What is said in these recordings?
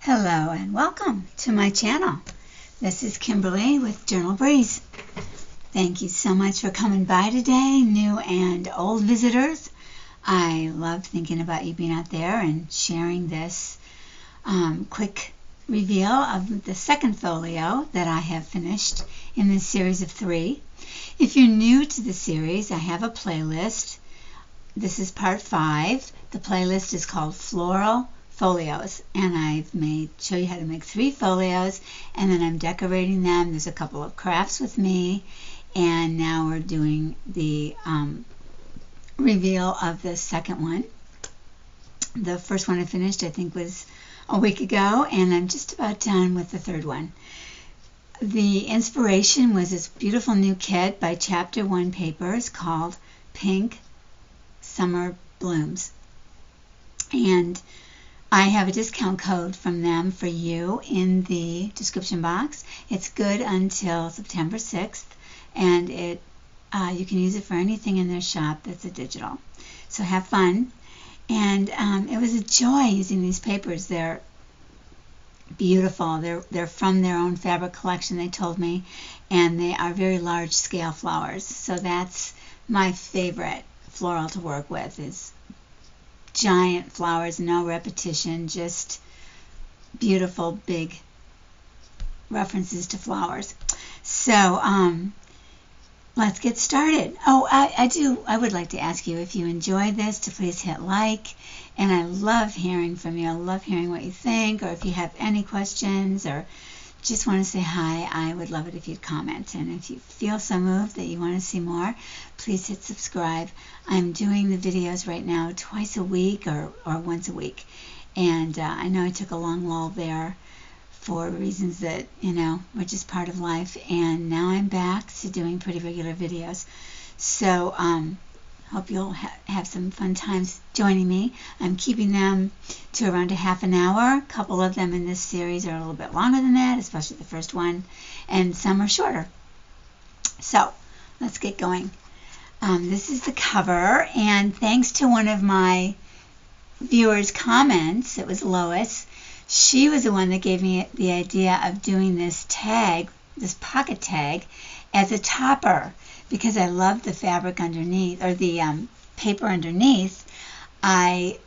Hello and welcome to my channel. This is Kimberly with Journal Breeze. Thank you so much for coming by today, new and old visitors. I love thinking about you being out there and sharing this quick reveal of the second folio that I have finished in this series of 3. If you're new to the series, I have a playlist. This is part 5. The playlist is called Floral Folios, and I've show you how to make 3 folios, and then I'm decorating them. There's a couple of crafts with me, and now we're doing the reveal of the second one. The first one I finished, I think, was a week ago, and I'm just about done with the third one. The inspiration was this beautiful new kit by Chapter 1 Papers called Pink Summer Blooms, and I have a discount code from them for you in the description box. It's good until September 6th, and you can use it for anything in their shop that's a digital. So have fun. And it was a joy using these papers. They're beautiful. They're from their own fabric collection, they told me, and they are very large scale flowers. So that's my favorite floral to work with, is giant flowers, no repetition, just beautiful big references to flowers. So let's get started. I would like to ask you, if you enjoy this, to please hit like, and I love hearing from you. I love hearing what you think, or if you have any questions or just want to say hi, I would love it if you'd comment. And if you feel so moved that you want to see more, please hit subscribe. I'm doing the videos right now twice a week or once a week. And I know I took a long lull there for reasons that, were just part of life. And now I'm back to doing pretty regular videos. So hope you'll have some fun times joining me. I'm keeping them to around a half an hour. A couple of them in this series are a little bit longer than that, especially the first one, and some are shorter. So let's get going. This is the cover, and thanks to one of my viewers' comments, it was Lois, she was the one that gave me the idea of doing this tag, this pocket tag, as a topper, because I love the fabric underneath, or the paper underneath. I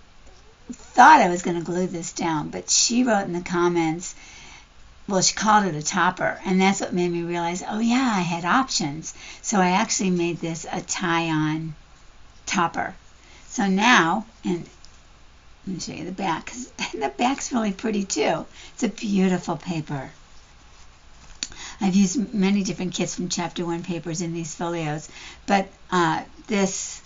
thought I was going to glue this down, but she wrote in the comments, well, she called it a topper, and that's what made me realize, oh yeah, I had options. So I actually made this a tie-on topper. So now, and let me show you the back, because the back's really pretty too. It's a beautiful paper. I've used many different kits from Chapter 1 Papers in these folios, but this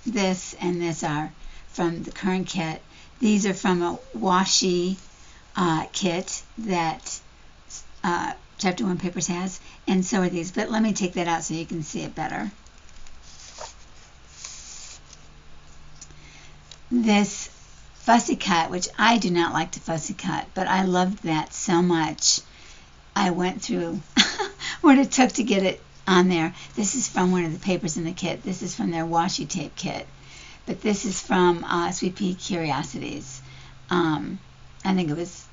and this are from the current kit. These are from a washi kit that Chapter 1 Papers has, and so are these. But let me take that out so you can see it better. This fussy cut, which I do not like to fussy cut, but I loved that so much, I went through what it took to get it on there. This is from one of the papers in the kit. This is from their washi tape kit. But this is from Sweet Pea Curiosities. I think it was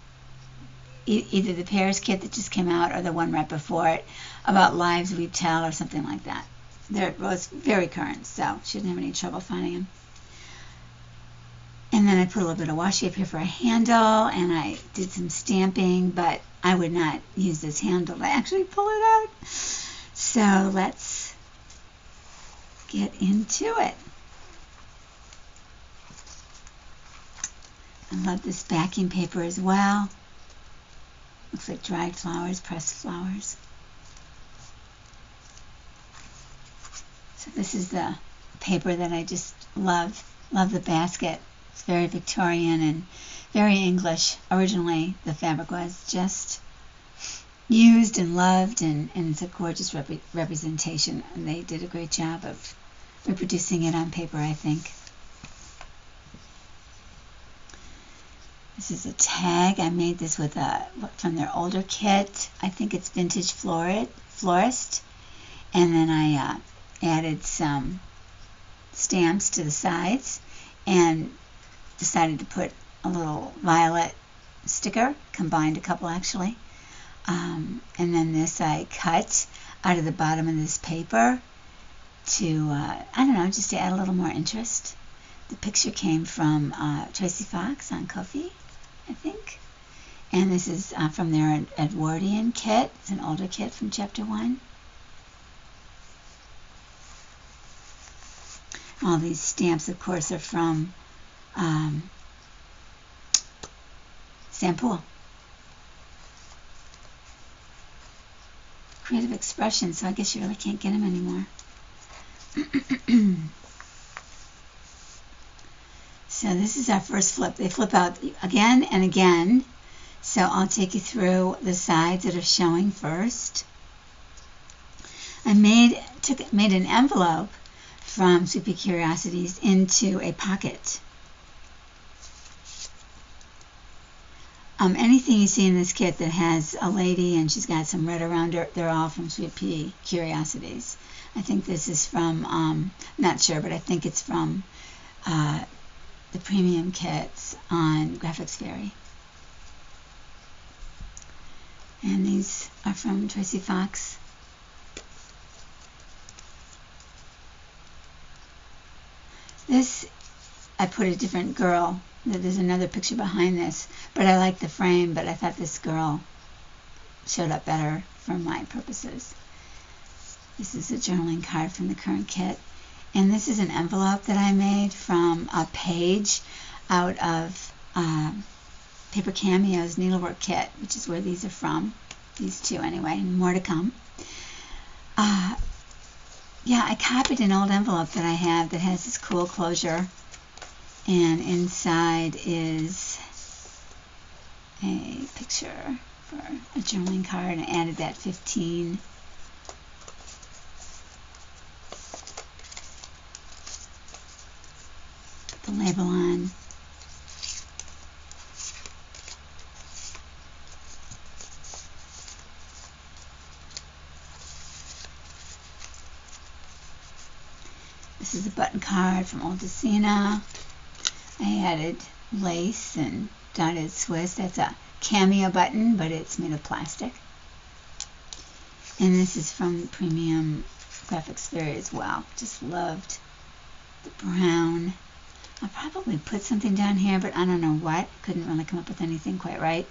either the Paris kit that just came out or the one right before it, about lives we tell or something like that. They're both very current, so shouldn't have any trouble finding them. And then I put a little bit of washi up here for a handle, and I did some stamping, but I would not use this handle to actually pull it out. So let's get into it. I love this backing paper as well. Looks like dried flowers, pressed flowers. So this is the paper that I just love. Love the basket. It's very Victorian and very English. Originally, the fabric was just used and loved, and it's a gorgeous representation. And they did a great job of reproducing it on paper, I think. This is a tag. I made this with from their older kit. I think it's Vintage Florist. And then I added some stamps to the sides and decided to put a little violet sticker, combined a couple actually. And then this I cut out of the bottom of this paper to, I don't know, just to add a little more interest. The picture came from Tracy Fox on Ko-fi, I think. And this is from their Edwardian kit. It's an older kit from Chapter 1. All these stamps, of course, are from Sampool. Creative expression, so I guess you really can't get them anymore. So this is our first flip. They flip out again and again. So I'll take you through the sides that are showing first. I made an envelope from Sweet Pea Curiosities into a pocket. Anything you see in this kit that has a lady and she's got some red around her, they're all from Sweet Pea Curiosities. I think this is from, not sure, but I think it's from the premium kits on Graphis Fairy. And these are from Tracy Fox. This, I put a different girl. There's another picture behind this, but I like the frame, but I thought this girl showed up better for my purposes. This is a journaling card from the current kit. And this is an envelope that I made from a page out of Paper Cameo's needlework kit, which is where these are from. These two anyway, and more to come. Yeah, I copied an old envelope that I have that has this cool closure. And inside is a picture for a journaling card, and I added that 15. Put the label on. This is a button card from Old Decina. I added lace and dotted Swiss. That's a cameo button, but it's made of plastic. And this is from Premium Graphis Fairy as well. Just loved the brown. I'll probably put something down here, but I don't know what. Couldn't really come up with anything quite right.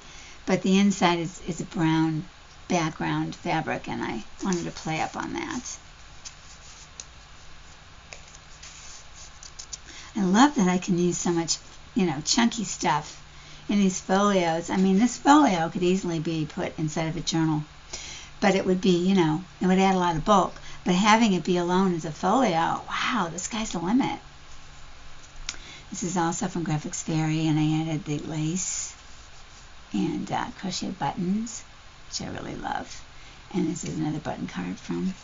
But the inside is a brown background fabric, and I wanted to play up on that. I love that I can use so much, chunky stuff in these folios. I mean, this folio could easily be put inside of a journal, but it would be, it would add a lot of bulk. But having it be alone as a folio, wow, the sky's the limit. This is also from Graphis Fairy, and I added the lace and crochet buttons, which I really love. And this is another button card from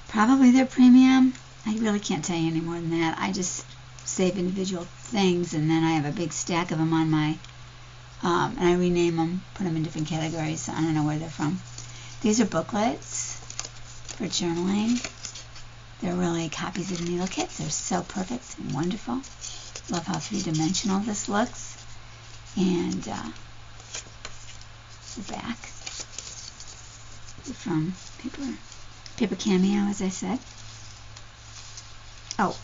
probably their premium. I really can't tell you any more than that. I just save individual things, and then I have a big stack of them on my, and I rename them, put them in different categories, so I don't know where they're from. These are booklets for journaling. They're really copies of the needle kits. They're so perfect and wonderful. Love how three-dimensional this looks. And the back. They're from Paper Cameo, as I said. Oh,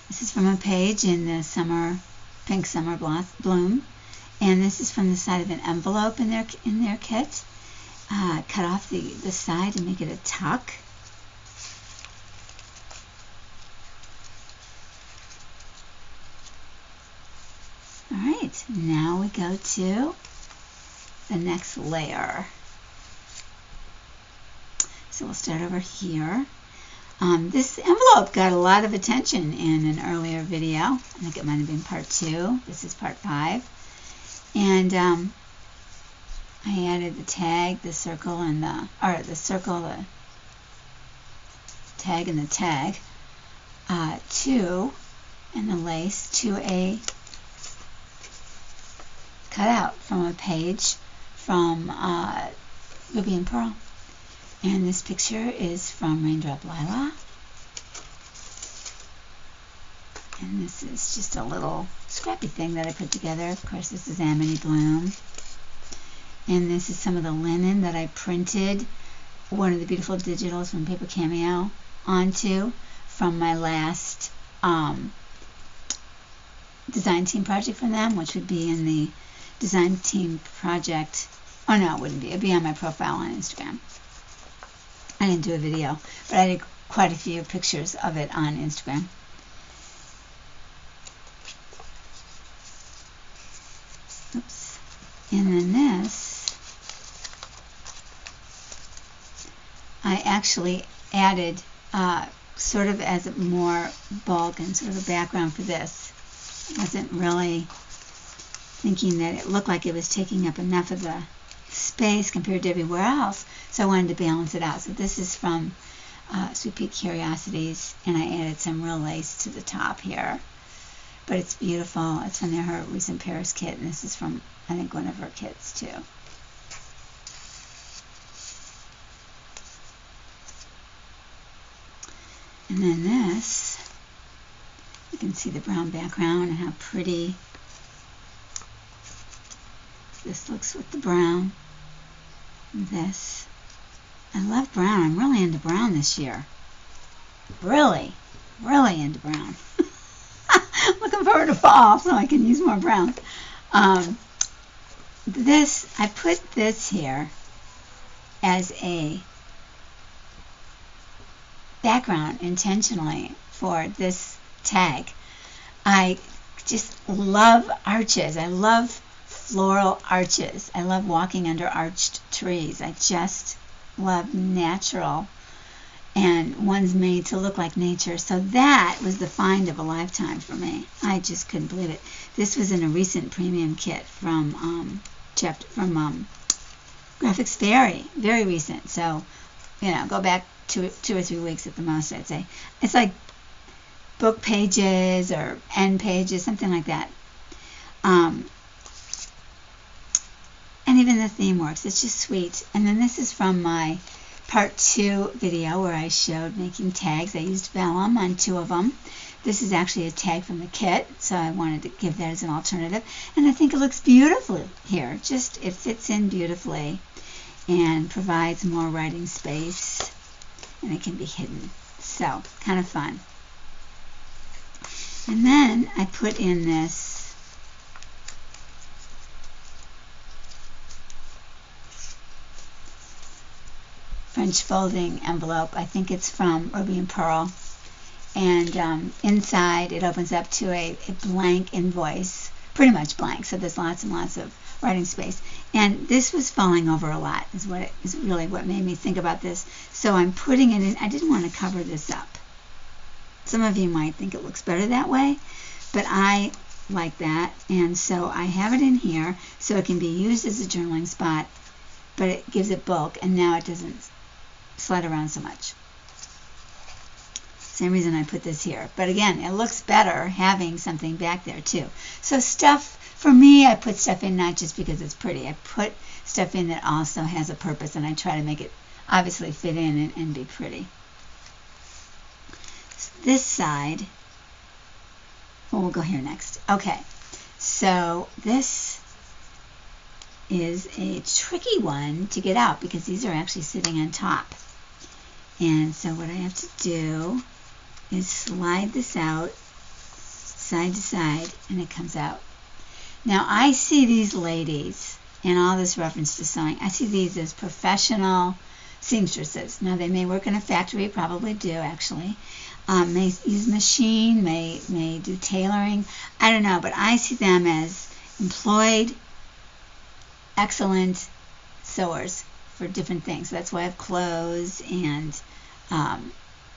this is from a page in the Pink Summer Bloom, and this is from the side of an envelope in their kit. Cut off the side to make it a tuck. All right, now we go to the next layer. So we'll start over here. This envelope got a lot of attention in an earlier video. I think it might have been part 2. This is part 5. And I added the tag, the circle, and the tag and the tag and the lace to a cutout from a page from Ruby and Pearl. And this picture is from Raindrop Lila. And this is just a little scrappy thing that I put together. Of course, this is Amity Bloom. And this is some of the linen that I printed one of the beautiful digitals from Paper Cameo onto from my last design team project from them, which would be in the design team project. Oh no, it wouldn't be. It'd be on my profile on Instagram. I didn't do a video, but I did quite a few pictures of it on Instagram. Oops. And then this, I actually added sort of as more bulk and sort of a background for this. I wasn't really thinking that it looked like it was taking up enough of the space compared to everywhere else, so I wanted to balance it out. So this is from Sweet Pea Curiosities, and I added some real lace to the top here. But it's beautiful. It's from her recent Paris kit, and this is from, I think, one of her kits too. And then this, you can see the brown background and how pretty this looks with the brown. And this, I love brown. I'm really into brown this year. Really into brown. Looking forward to fall so I can use more brown. This, I put this here as a background intentionally for this tag. I just love arches. I love floral arches. I love walking under arched trees. I just love natural, and one's made to look like nature. So that was the find of a lifetime for me. I just couldn't believe it. This was in a recent premium kit from Graphis Fairy, very recent. So, you know, go back 2 or 3 weeks at the most, I'd say. It's like book pages or end pages, something like that. And even the theme works. It's just sweet. And then this is from my part 2 video where I showed making tags. I used vellum on 2 of them. This is actually a tag from the kit, so I wanted to give that as an alternative. And I think it looks beautiful here. Just, it fits in beautifully and provides more writing space, and it can be hidden. So, kind of fun. And then I put in this French folding envelope. I think it's from Ruby and Pearl. And inside it opens up to a blank invoice, pretty much blank, so there's lots and lots of writing space. And this was falling over a lot, is really what made me think about this. So I'm putting it in. I didn't want to cover this up. Some of you might think it looks better that way, but I like that, and so I have it in here so it can be used as a journaling spot, but it gives it bulk, and now it doesn't slide around so much. Same reason I put this here. But again, it looks better having something back there too. So stuff, for me, I put stuff in not just because it's pretty. I put stuff in that also has a purpose, and I try to make it obviously fit in and be pretty. This side, well, we'll go here next. Okay, so this is a tricky one to get out because these are actually sitting on top. And so what I have to do is slide this out side to side, and it comes out. Now I see these ladies, and all this reference to sewing, I see these as professional seamstresses. Now they may work in a factory, probably do actually. May use machine, may do tailoring, I don't know, but I see them as employed, excellent sewers for different things. So that's why I have clothes and a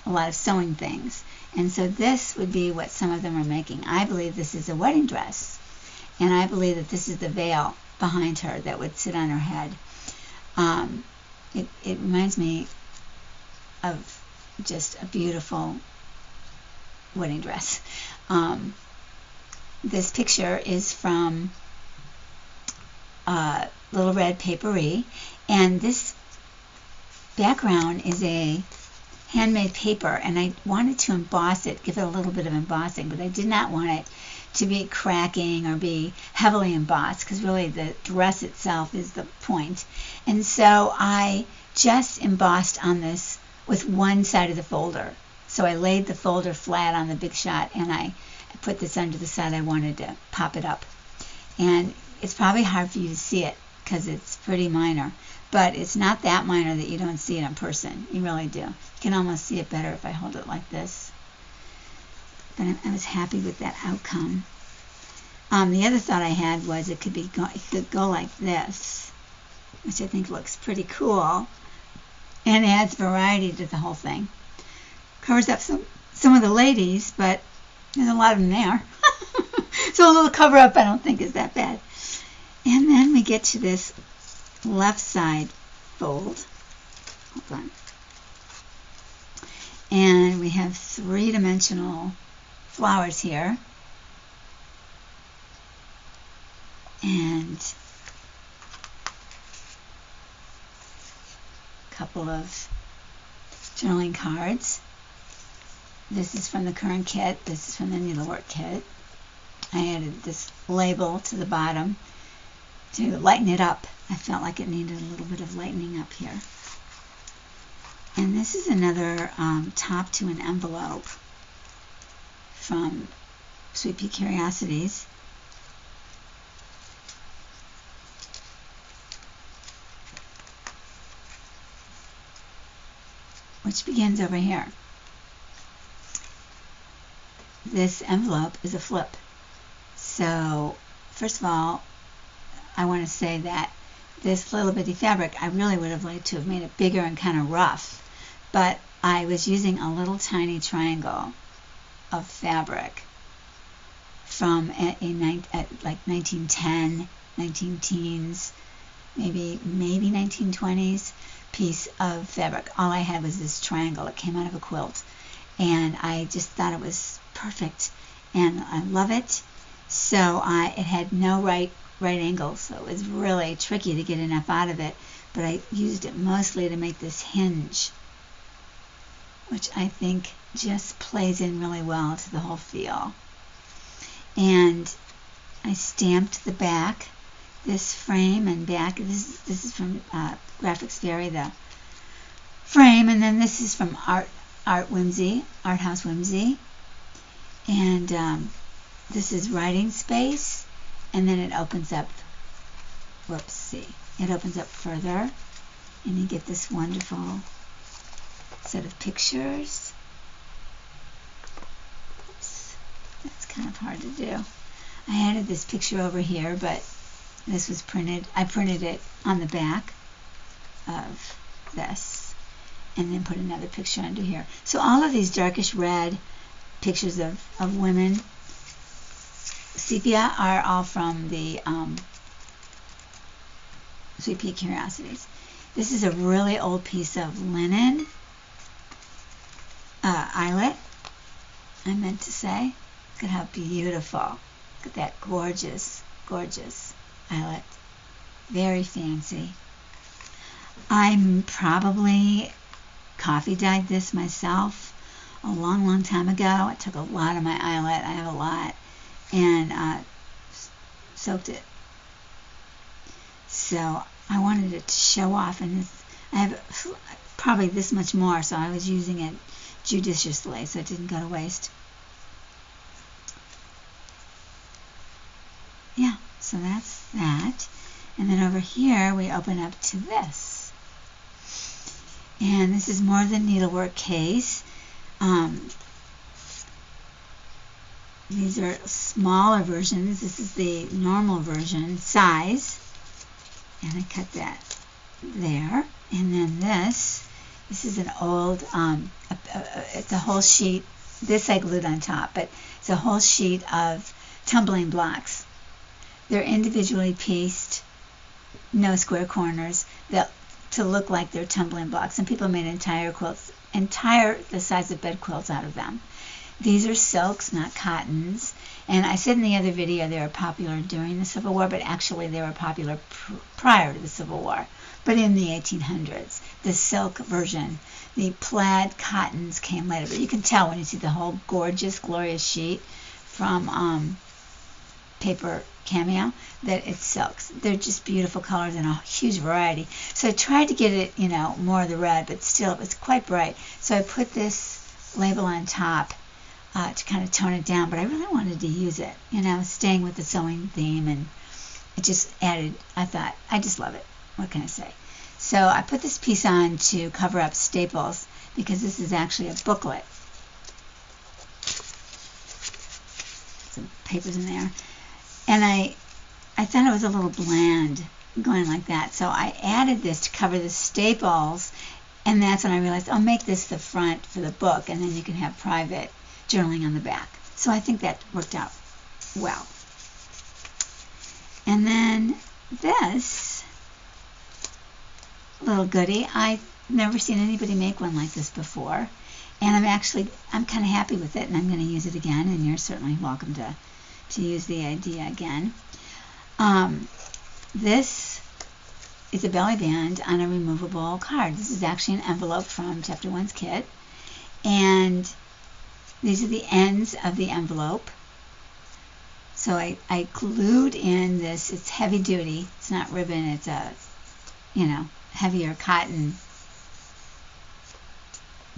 lot of sewing things. And so this would be what some of them are making. I believe this is a wedding dress, and I believe that this is the veil behind her that would sit on her head. It reminds me of just a beautiful wedding dress. This picture is from Little Red Papery, and this background is a handmade paper, and I wanted to emboss it, give it a little bit of embossing, but I did not want it to be cracking or be heavily embossed, because really the dress itself is the point. And so I just embossed on this with one side of the folder. So I laid the folder flat on the Big Shot, and I put this under the side I wanted to pop it up. And it's probably hard for you to see it because it's pretty minor, but it's not that minor that you don't see it in person. You really do. You can almost see it better if I hold it like this. But I was happy with that outcome. The other thought I had was it could go like this, which I think looks pretty cool and adds variety to the whole thing. Covers up some of the ladies, but there's a lot of them there. So a little cover up I don't think is that bad. And then we get to this left side fold. Hold on. And we have three-dimensional flowers here. And a couple of journaling cards. This is from the current kit. This is from the needlework kit. I added this label to the bottom to lighten it up. I felt like it needed a little bit of lightening up here. And this is another top to an envelope from Sweet Pea Curiosities. Which begins over here. This envelope is a flip. So, first of all, I want to say that this little bitty fabric, I really would have liked to have made it bigger and kind of rough, but I was using a little tiny triangle of fabric from like 1910, 19-teens, maybe 1920s piece of fabric. All I had was this triangle. It came out of a quilt, and I just thought it was perfect, and I love it. So it had no right angle, so it was really tricky to get enough out of it, but I used it mostly to make this hinge, which I think just plays in really well to the whole feel. And I stamped the back, this frame and back. This is from Graphis Fairy, the frame, and then this is from Art House Whimsy. And this is writing space, and then it opens up, it opens up further, and you get this wonderful set of pictures. Oops, that's kind of hard to do. I added this picture over here, but this was printed. I printed it on the back of this, and then put another picture under here. So all of these darkish red pictures of women, sepia, are all from the Sweet Pea Curiosities. This is a really old piece of linen eyelet, I meant to say. Look at how beautiful. Look at that gorgeous, gorgeous eyelet. Very fancy. I probably coffee dyed this myself a long time ago. I took a lot of my eyelet, I have a lot, and soaked it. So I wanted it to show off, and I have probably this much more, so I was using it judiciously so it didn't go to waste. Yeah, so that's that. And then over here we open up to this. And this is more the needlework case. These are smaller versions. This is the normal version size. And I cut that there. And then this is an old, it's a whole sheet. This I glued on top, but it's a whole sheet of tumbling blocks. They're individually pieced, no square corners, to look like they're tumbling blocks. And people made entire quilts, the size of bed quilts out of them. These are silks, not cottons, And I said in the other video they were popular during the Civil War, but actually they were popular prior to the Civil War, but in the 1800s. The silk version, the plaid cottons came later, but you can tell when you see the whole gorgeous, glorious sheet from Paper Cameo that it's silks. They're just beautiful colors and a huge variety. So I tried to get it, more of the red, but still it was quite bright. So I put this label on top to kind of tone it down, but I really wanted to use it, staying with the sewing theme, and it just added, I thought, I just love it. What can I say? So I put this piece on to cover up staples because this is actually a booklet. Some papers in there. And I thought it was a little bland going like that, so I added this to cover the staples, and that's when I realized I'll make this the front for the book, and then you can have private journaling on the back. So I think that worked out well. And then this little goodie, I've never seen anybody make one like this before, and I'm kind of happy with it, and I'm going to use it again, and you're certainly welcome to use the idea again. This is a belly band on a removable card. This is actually an envelope from Chapter 1's kit, and these are the ends of the envelope. So I glued in this. It's heavy duty. It's not ribbon. It's a, heavier cotton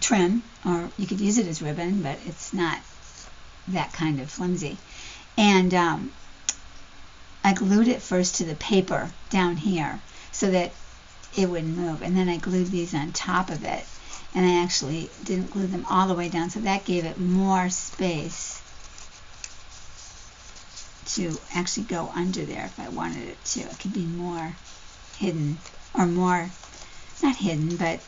trim, or you could use it as ribbon, but it's not that kind of flimsy. And I glued it first to the paper down here so that it wouldn't move, and then I glued these on top of it, and I actually didn't glue them all the way down, so that gave it more space to actually go under there if I wanted it to. It could be more hidden, or more, not hidden, but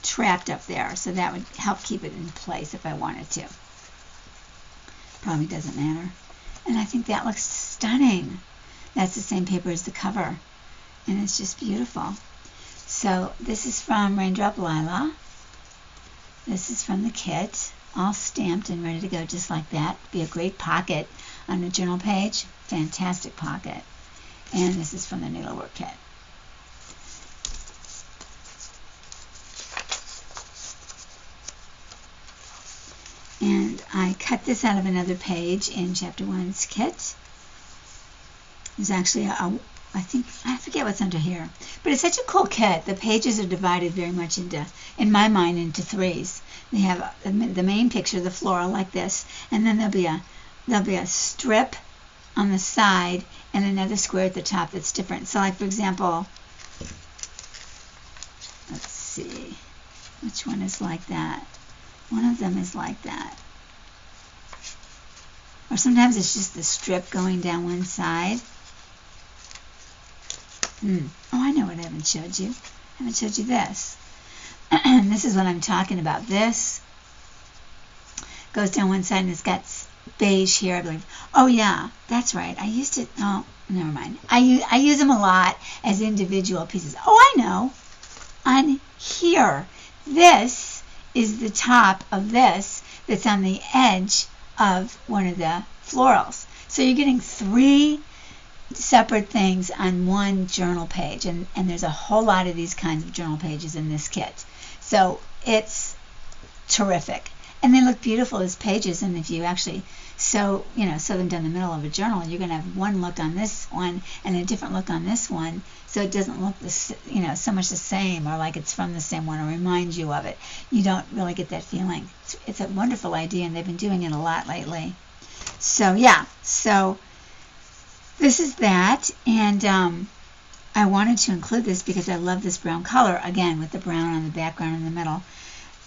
trapped up there, so that would help keep it in place if I wanted to. Probably doesn't matter. And I think that looks stunning. That's the same paper as the cover, and it's just beautiful. So this is from Raindrop Lila. This is from the kit, all stamped and ready to go just like that. Be a great pocket on a journal page. Fantastic pocket. And this is from the Needlework kit. And I cut this out of another page in Chapter 1's kit. There's actually I forget what's under here, but it's such a cool kit. The pages are divided very much in my mind, into threes. They have the main picture, the floral, like this, and then there'll be a strip on the side and another square at the top that's different. So, like, for example, let's see, which one is like that? One of them is like that. Or sometimes it's just the strip going down one side. Oh, I know what I haven't showed you. I haven't showed you this. This is what I'm talking about. This goes down one side and it's got beige here, I believe. Oh, yeah, that's right. I used it. Oh, never mind. I use them a lot as individual pieces. Oh, I know. On here, this is the top of this that's on the edge of one of the florals. So you're getting three separate things on one journal page, and there's a whole lot of these kinds of journal pages in this kit. So it's terrific, and they look beautiful as pages. And if you actually sew them down the middle of a journal, you're going to have one look on this one and a different look on this one, so it doesn't look so much the same, or like it's from the same one or reminds you of it. You don't really get that feeling. It's a wonderful idea, and they've been doing it a lot lately. So yeah, so this is that, and I wanted to include this because I love this brown color, again, with the brown on the background in the middle.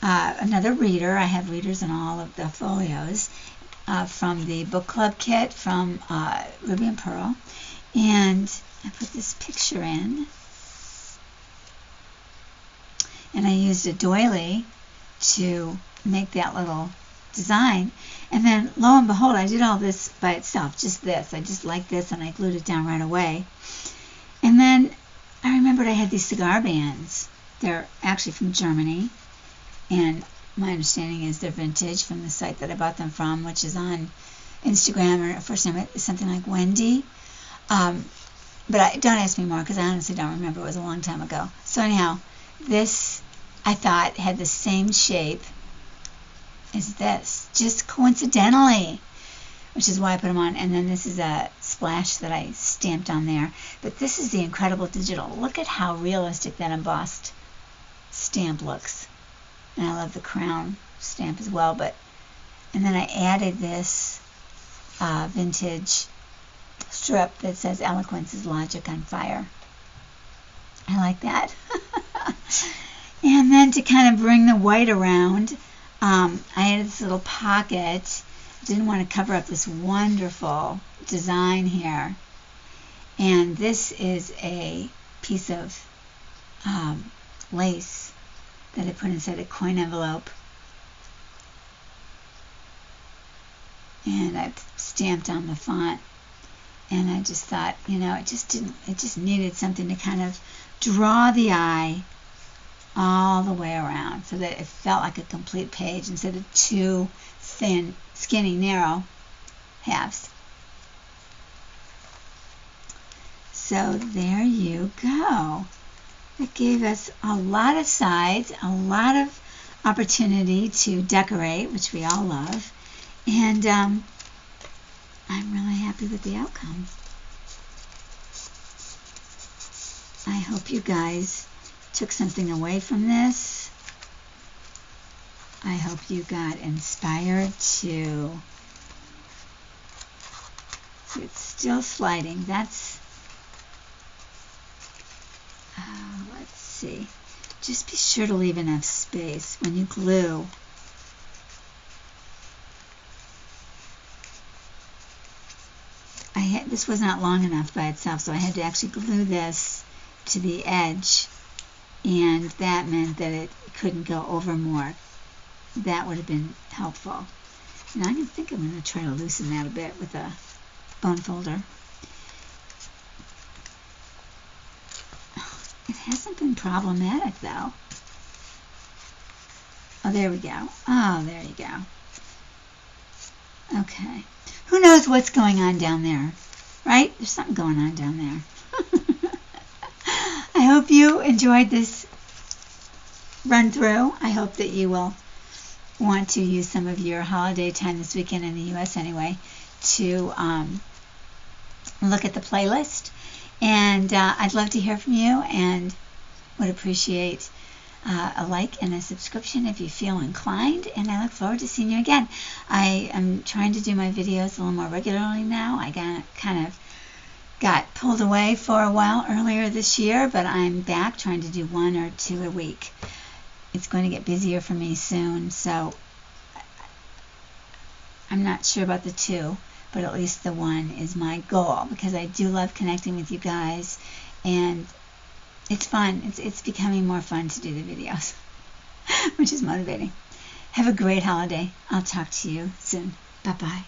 Another reader, I have readers in all of the folios, from the book club kit from Ruby and Pearl, and I put this picture in, and I used a doily to make that little design, and then lo and behold, I did all this by itself, just this. I just like this, and I glued it down right away. And then I remembered I had these cigar bands. They're actually from Germany, and my understanding is they're vintage from the site that I bought them from, which is on Instagram or first name is something like Wendy. But don't ask me more because I honestly don't remember. It was a long time ago. So anyhow, this I thought had the same shape as this, just coincidentally, which is why I put them on. And then this is a splash that I stamped on there. But this is the Incredible Digital. Look at how realistic that embossed stamp looks. And I love the crown stamp as well. And then I added this vintage strip that says eloquence is logic on fire. I like that. And then to kind of bring the white around, I added this little pocket. I didn't want to cover up this wonderful design here. And this is a piece of lace that I put inside a coin envelope. And I stamped on the font. And I just thought, it just needed something to kind of draw the eye all the way around so that it felt like a complete page instead of two thin, skinny, narrow halves. So there you go. It gave us a lot of sides, a lot of opportunity to decorate, which we all love. And I'm really happy with the outcome. I hope you guys took something away from this. I hope you got inspired to... See, it's still sliding. That's... let's see. Just be sure to leave enough space when you glue. This was not long enough by itself, so I had to actually glue this to the edge, and that meant that it couldn't go over more. That would have been helpful. And I think I'm going to try to loosen that a bit with a bone folder. It hasn't been problematic, though. Oh, there we go. Oh, there you go. Okay. Who knows what's going on down there, right? There's something going on down there. I hope you enjoyed this run through. I hope that you will want to use some of your holiday time this weekend in the U.S. anyway to look at the playlist. And I'd love to hear from you and would appreciate a like and a subscription if you feel inclined, and I look forward to seeing you again. I am trying to do my videos a little more regularly now. I kind of got pulled away for a while earlier this year, but I'm back trying to do 1 or 2 a week. It's going to get busier for me soon, so I'm not sure about the 2, but at least the 1 is my goal, because I do love connecting with you guys, and it's fun. It's becoming more fun to do the videos, which is motivating. Have a great holiday. I'll talk to you soon. Bye-bye.